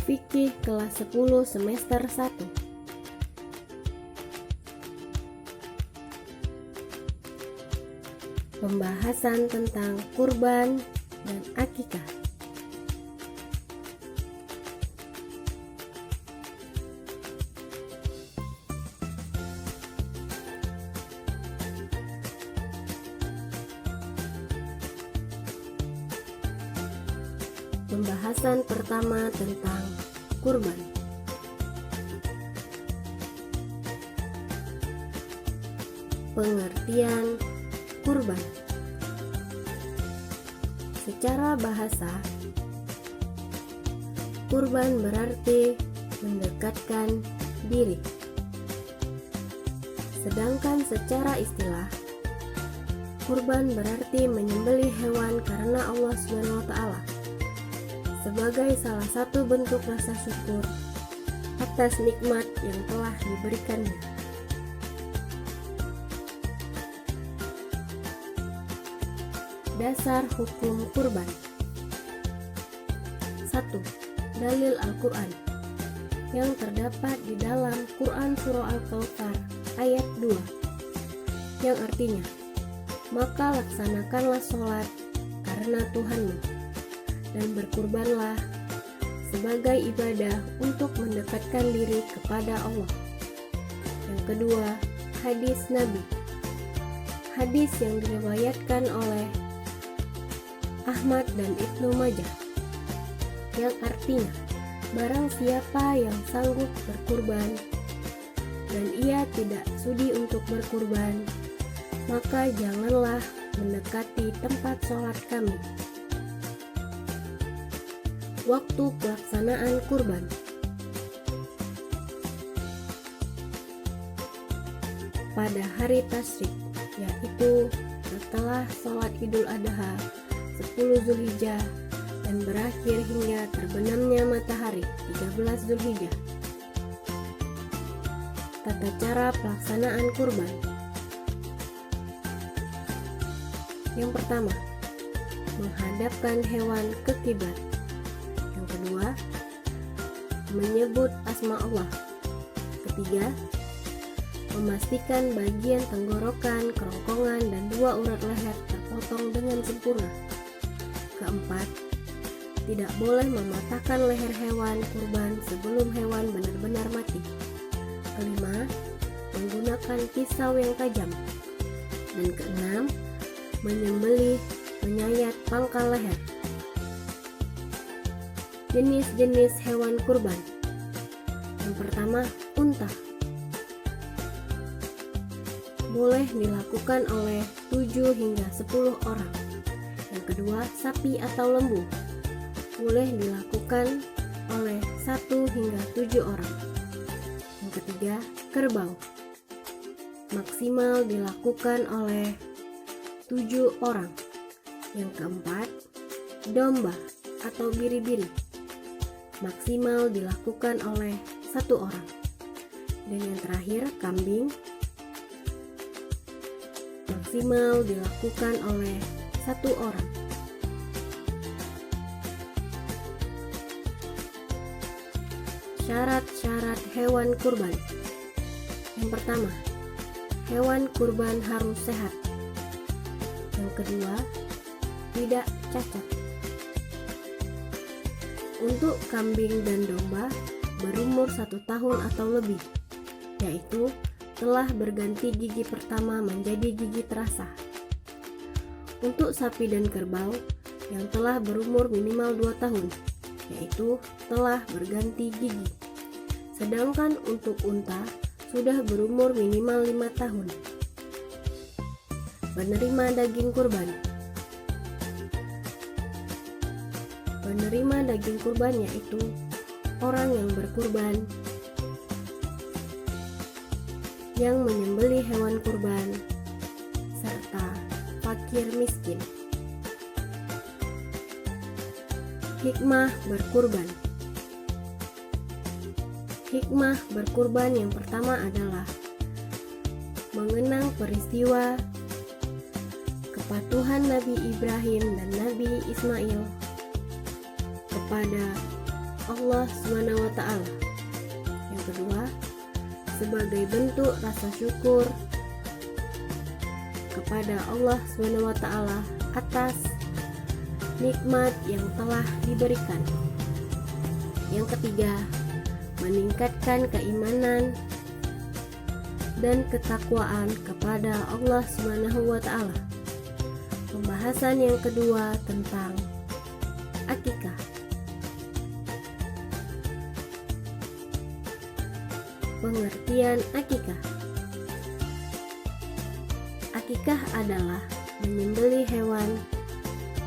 Fikih kelas 10 semester 1. Pembahasan tentang kurban dan akikah. Pembahasan pertama tentang kurban. Pengertian kurban. Secara bahasa, kurban berarti mendekatkan diri. Sedangkan secara istilah, kurban berarti menyembelih hewan karena Allah SWT sebagai salah satu bentuk rasa syukur atas nikmat yang telah diberikannya. Dasar hukum kurban. 1. Dalil Al-Quran yang terdapat di dalam Quran Surah Al-Kautsar ayat 2 yang artinya, maka laksanakanlah sholat karena Tuhanmu dan berkurbanlah sebagai ibadah untuk mendekatkan diri kepada Allah. Yang kedua, hadis Nabi. Hadis yang diriwayatkan oleh Ahmad dan Ibnu Majah yang artinya, barang siapa yang sanggup berkurban dan ia tidak sudi untuk berkurban, maka janganlah mendekati tempat sholat kami. Waktu pelaksanaan kurban. Pada hari tasyrik, yaitu setelah sholat Idul Adha 10 Zulhijjah dan berakhir hingga terbenamnya matahari 13 Zulhijjah. Tata cara pelaksanaan kurban. Yang pertama, menghadapkan hewan ke kiblat. Yang kedua, menyebut asma Allah. Ketiga, memastikan bagian tenggorokan, kerongkongan, dan 2 urat leher terpotong dengan sempurna. Keempat, tidak boleh mematahkan leher hewan kurban sebelum hewan benar-benar mati. Kelima, menggunakan pisau yang tajam. Dan keenam, menyembelih, menyayat pangkal leher. Jenis-jenis hewan kurban. Yang pertama, unta. Boleh dilakukan oleh 7 hingga 10 orang. Yang kedua, sapi atau lembu. Boleh dilakukan oleh 1 hingga 7 orang. Yang ketiga, kerbau. Maksimal dilakukan oleh 7 orang. Yang keempat, domba atau biri-biri. Maksimal dilakukan oleh 1 orang. Dan yang terakhir, kambing. Maksimal dilakukan oleh 1 orang. Syarat-syarat hewan kurban. Yang pertama, hewan kurban harus sehat. Yang kedua, tidak cacat. Untuk kambing dan domba berumur 1 tahun atau lebih, yaitu telah berganti gigi pertama menjadi gigi terasa. Untuk sapi dan kerbau yang telah berumur minimal 2 tahun, yaitu telah berganti gigi. Sedangkan untuk unta sudah berumur minimal 5 tahun. Penerima daging kurban. Penerima daging kurban yaitu orang yang berkurban, yang menyembelih hewan kurban, serta fakir miskin. Hikmah berkurban. Hikmah berkurban yang pertama adalah mengenang peristiwa kepatuhan Nabi Ibrahim dan Nabi Ismail kepada Allah SWT. Yang kedua, sebagai bentuk rasa syukur kepada Allah SWT atas nikmat yang telah diberikan. Yang ketiga, meningkatkan keimanan dan ketakwaan kepada Allah SWT. Pembahasan yang kedua tentang akikah. Pengertian akikah. Akikah adalah menyembelih hewan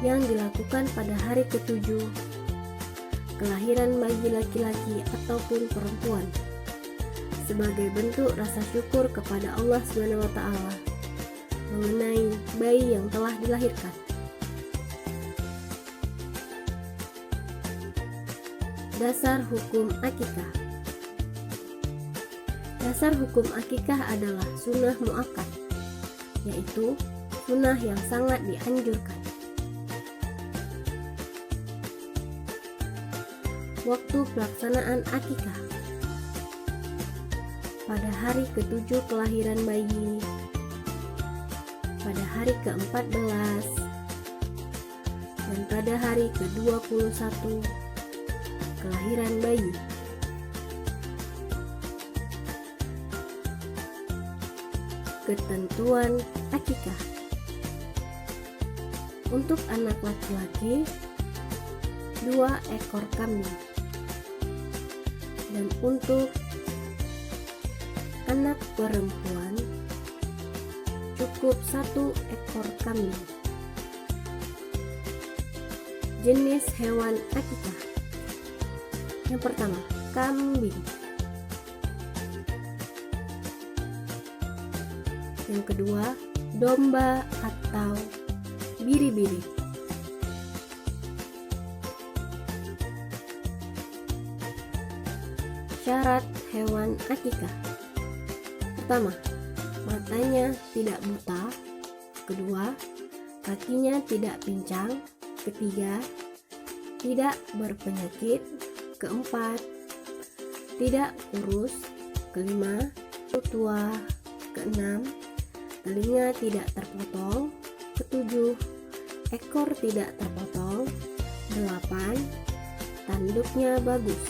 yang dilakukan pada hari ke-7 kelahiran bayi laki-laki ataupun perempuan sebagai bentuk rasa syukur kepada Allah SWT mengenai bayi yang telah dilahirkan. Dasar hukum akikah. Dasar hukum akikah adalah sunnah muakkad, yaitu sunnah yang sangat dianjurkan. Waktu pelaksanaan akikah pada hari ke-7 kelahiran bayi, pada hari ke-14, dan pada hari ke-21 kelahiran bayi. Ketentuan akikah. Untuk anak laki-laki 2 ekor kambing, dan untuk anak perempuan cukup 1 ekor kambing. Jenis hewan akikah. Yang pertama, kambing. Yang kedua, domba atau biri-biri. Syarat hewan akikah. Pertama, matanya tidak buta. Kedua, kakinya tidak pincang. Ketiga, tidak berpenyakit. Keempat, tidak kurus. Kelima, tua. Keenam, telinga tidak terpotong. Ketujuh, ekor tidak terpotong. Delapan, tanduknya bagus.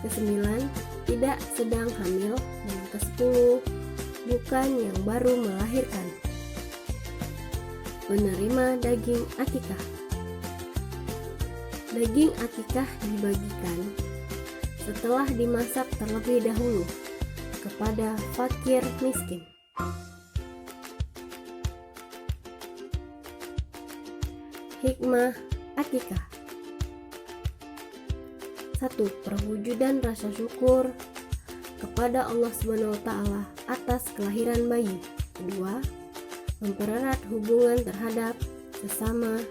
Kesembilan, tidak sedang hamil. Dan ke-10, bukan yang baru melahirkan. Penerima daging akikah. Daging akikah dibagikan setelah dimasak terlebih dahulu kepada fakir miskin. Hikmah akikah. 1. Perwujudan rasa syukur kepada Allah SWT atas kelahiran bayi. 2. Mempererat hubungan terhadap sesama